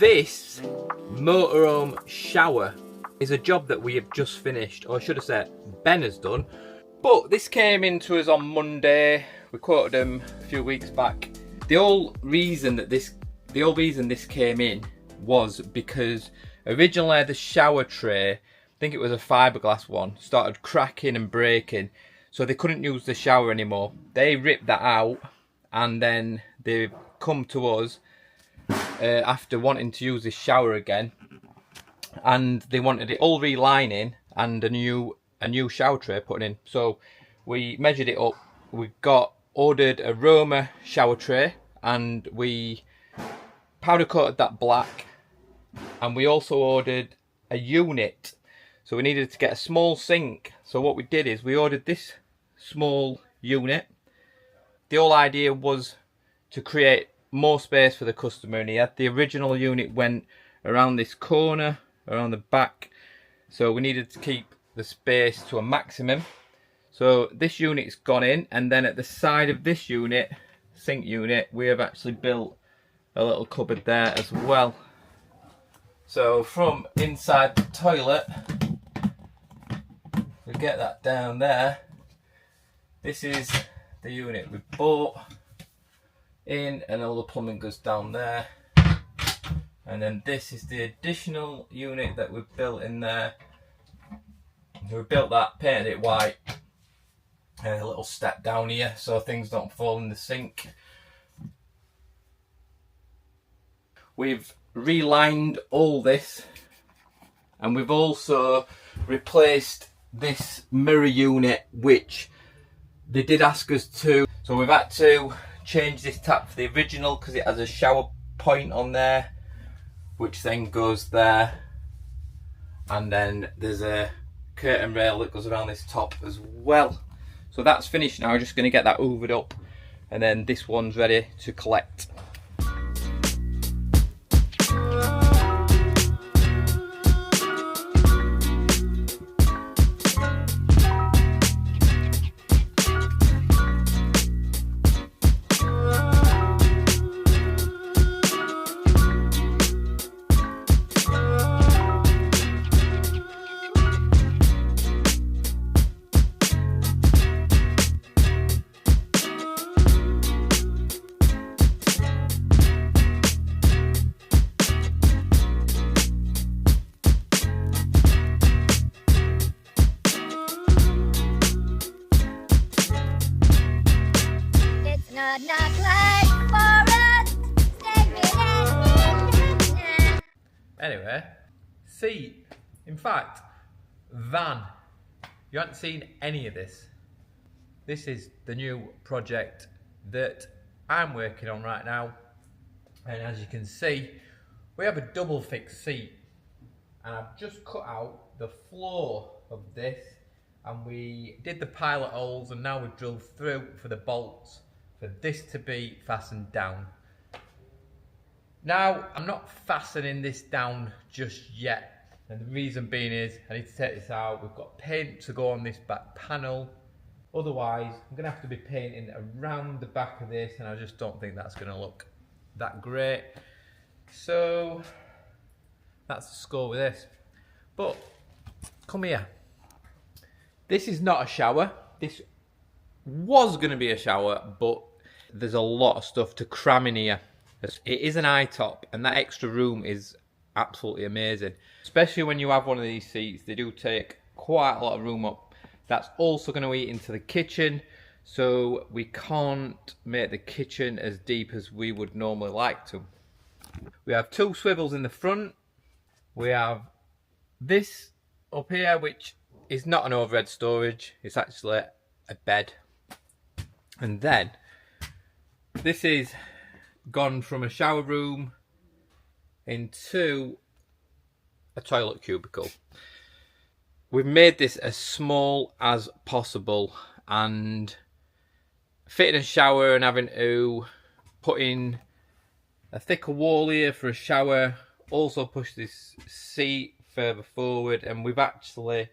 This motorhome shower is a job that we have just finished, or I should have said Ben has done. But this came into us on Monday. We quoted him a few weeks back. The whole reason this came in was because originally the shower tray, I think it was a fiberglass one, started cracking and breaking, so they couldn't use the shower anymore. They ripped that out, and then they've come to us after wanting to use this shower again, and they wanted it all relining and a new shower tray put in. So we measured it up. We ordered a Roma shower tray, and we powder coated that black, and we also ordered a unit. So we needed to get a small sink. So what we did is we ordered this small unit. The whole idea was to create more space for the customer, and he had the original unit went around this corner, around the back, so we needed to keep the space to a maximum. So this unit's gone in, and then at the side of this unit, sink unit, we have actually built a little cupboard there as well. So from inside the toilet, we get that down there. This is the unit we bought in, and all the plumbing goes down there. And then this is the additional unit that we've built in there. We built that, painted it white, and a little step down here so things don't fall in the sink. We've relined all this, and we've also replaced this mirror unit, which they did ask us to. So we've had to change this tap for the original because it has a shower point on there, which then goes there, and then there's a curtain rail that goes around this top as well. So that's finished now. I'm just going to get that hoovered up, and then this one's ready to collect. Anyway, seat, in fact, van, you haven't seen any of this. This is the new project that I'm working on right now, and as you can see, we have a double fixed seat, and I've just cut out the floor of this, and we did the pilot holes, and now we've drilled through for the bolts for this to be fastened down. Now, I'm not fastening this down just yet, and the reason being is I need to take this out. We've got paint to go on this back panel, otherwise I'm going to have to be painting around the back of this, and I just don't think that's going to look that great. So that's the score with this. But come here, this is not a shower. This was going to be a shower, but there's a lot of stuff to cram in here. It is an high-top, and that extra room is absolutely amazing. Especially when you have one of these seats, they do take quite a lot of room up. That's also going to eat into the kitchen, so we can't make the kitchen as deep as we would normally like to. We have two swivels in the front. We have this up here, which is not an overhead storage. It's actually a bed. And then this is gone from a shower room into a toilet cubicle. We've made this as small as possible, and fitting a shower and having to put in a thicker wall here for a shower also pushed this seat further forward, and we've actually,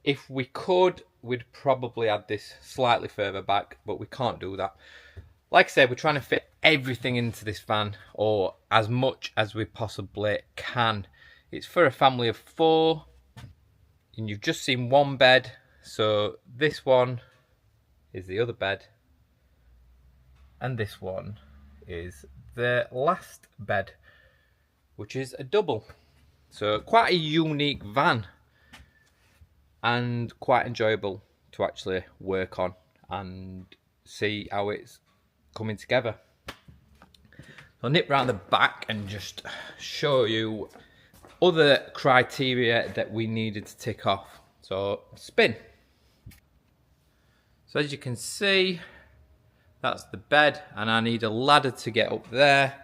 if we could, we'd probably add this slightly further back, but we can't do that. Like I said, we're trying to fit everything into this van, or as much as we possibly can. It's for a family of 4, and you've just seen one bed, so this one is the other bed, and this one is the last bed, which is a double. So quite a unique van, and quite enjoyable to actually work on and see how it's coming together. I'll nip round the back and just show you other criteria that we needed to tick off. So spin. So as you can see, that's the bed, and I need a ladder to get up there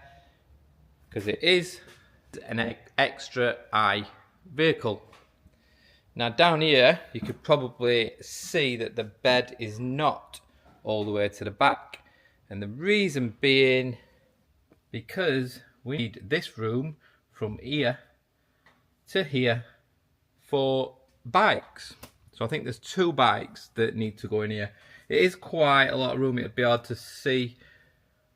because it is an extra I vehicle. Now down here, you could probably see that the bed is not all the way to the back. And the reason being, because we need this room from here to here for bikes. So I think there's 2 bikes that need to go in here. It is quite a lot of room. It'll be hard to see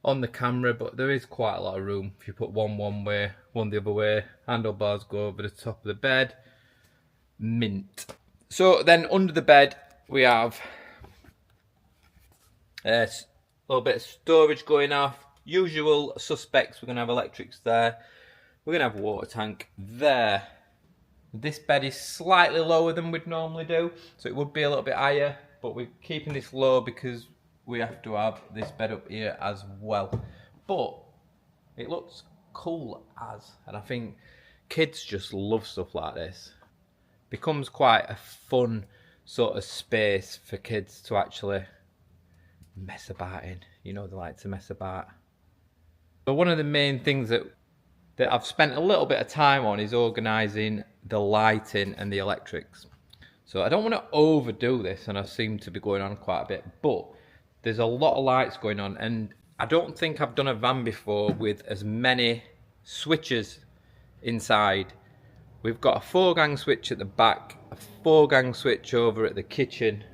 on the camera, but there is quite a lot of room. If you put one way, one the other way, handlebars go over the top of the bed. Mint. So then under the bed we have a little bit of storage going off. Usual suspects, we're going to have electrics there. We're going to have a water tank there. This bed is slightly lower than we'd normally do, so it would be a little bit higher, but we're keeping this low because we have to have this bed up here as well. But it looks cool as, and I think kids just love stuff like this. Becomes quite a fun sort of space for kids to actually mess about in. You know, they like to mess about. But one of the main things that I've spent a little bit of time on is organising the lighting and the electrics. So I don't want to overdo this, and I seem to be going on quite a bit, but there's a lot of lights going on, and I don't think I've done a van before with as many switches inside. We've got a 4-gang switch at the back, a 4-gang switch over at the kitchen,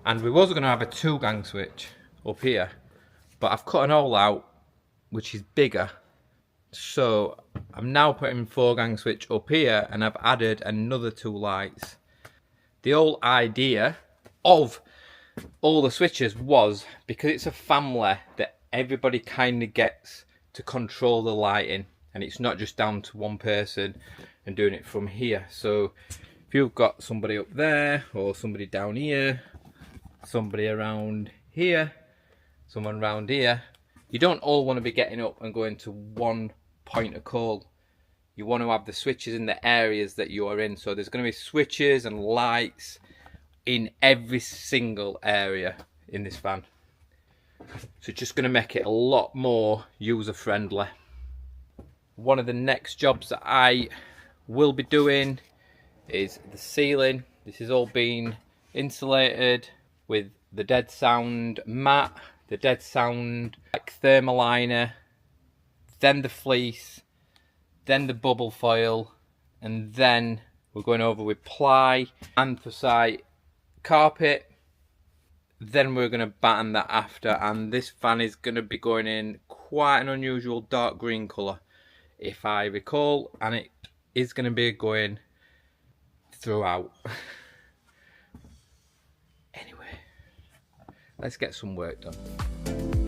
and we was going to have a 2-gang switch up here, but I've cut an hole out which is bigger, so I'm now putting 4-gang switch up here, and I've added another 2 lights. The whole idea of all the switches was because it's a family that everybody kind of gets to control the lighting. And it's not just down to one person and doing it from here. So if you've got somebody up there, or somebody down here, somebody around here, someone around here, you don't all want to be getting up and going to one point of call. You want to have the switches in the areas that you are in. So there's going to be switches and lights in every single area in this van. So it's just going to make it a lot more user friendly. One of the next jobs that I will be doing is the ceiling. This is all been insulated with the deadsound mat, the deadsound like thermaliner, then the fleece, then the bubble foil, and then we're going over with ply, anthracite carpet. Then we're going to batten that after, and this van is going to be going in quite an unusual dark green colour, if I recall, and it is going to be going throughout. Anyway, let's get some work done.